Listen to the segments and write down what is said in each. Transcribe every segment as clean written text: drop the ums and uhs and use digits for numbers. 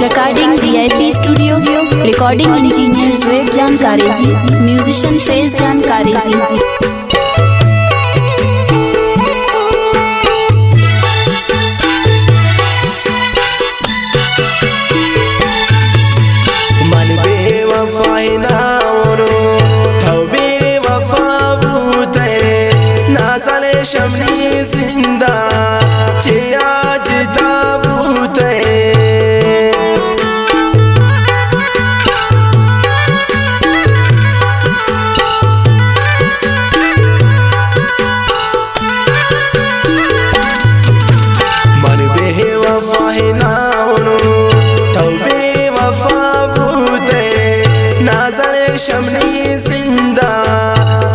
recording VIP studio recording engineer Zuheb Jan कारेजी musician फैज़ जान कारेजी शमनी जिंदा चे आज ताबूत मन बे वफा ना होनो तौबे वफा बूत नाज़र शमनी जिंदा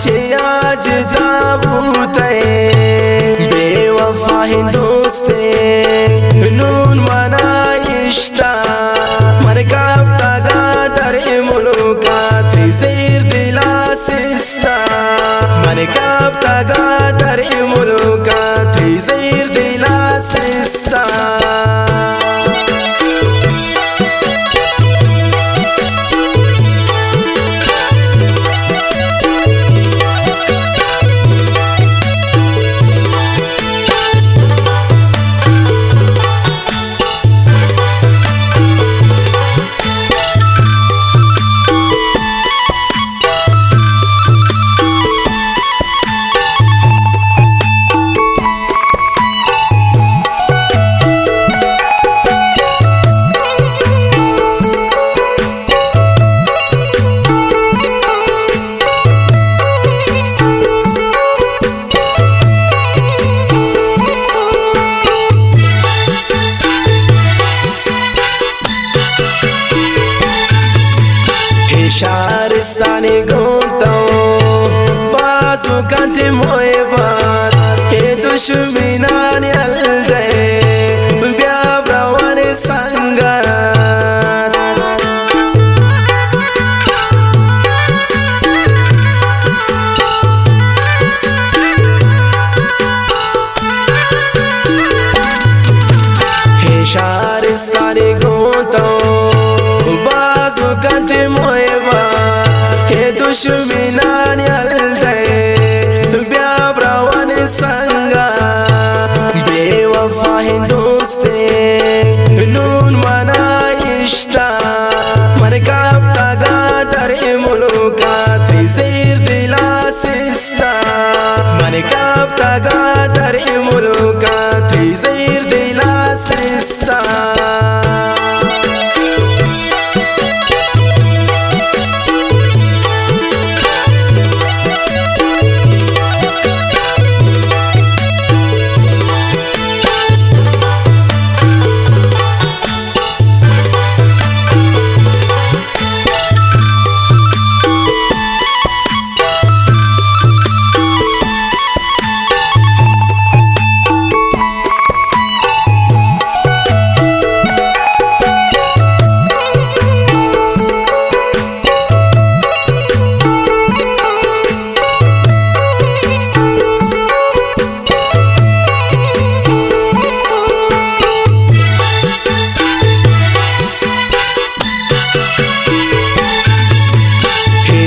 चे आज ताबूत बेवफा हिंदोस्ते नून माना इश्ता मरकब तागा दर मुलुकात ज़ेर दिला सिस्ता मरकब तागा दर मुलुकात ज़ेर दिला सिस्ता शारस्तानी गोता बाजू कांते मोए बात हे दुश्मनान यलदे ब्याब्रावाने संगारात हे शारस्तानी गोता बाजू कांते मोए दुश्मनान यलदे ब्याब्रावान संगा बेवफा हिंदोस्ते नून माना इश्ता मरकब तागा दर मुलुकात ज़ेर दिला सिस्ता मरकब तागा दर मुलुकात ज़ेर दिला सिस्ता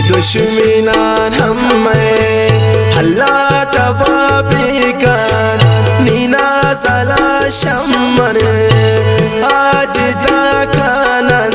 दुश्मनान हमें हल्ला तवाबिकान नीना सला शम्मन आज ताकानन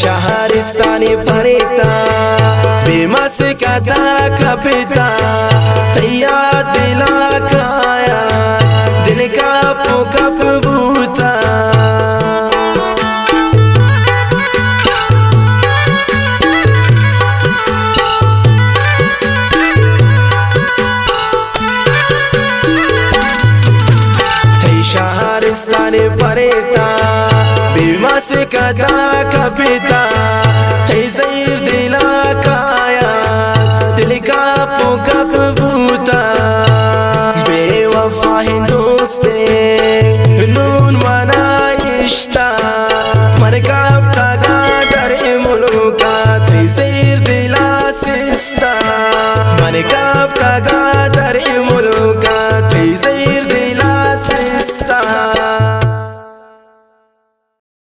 शहरिस्तानी परेता बेमस कथा कपिता तैया दिला काया दिल का पुकप बूता शहरिस्तानी परेता बेमस कथा कपिता तैज़ीर दिला काया दिल का पुकप बूता बेवफा हिंदोस्ते नून मना इश्ता मरकब तगा दरे मुल्का तैज़ीर दिला सिस्ता मरकब तगा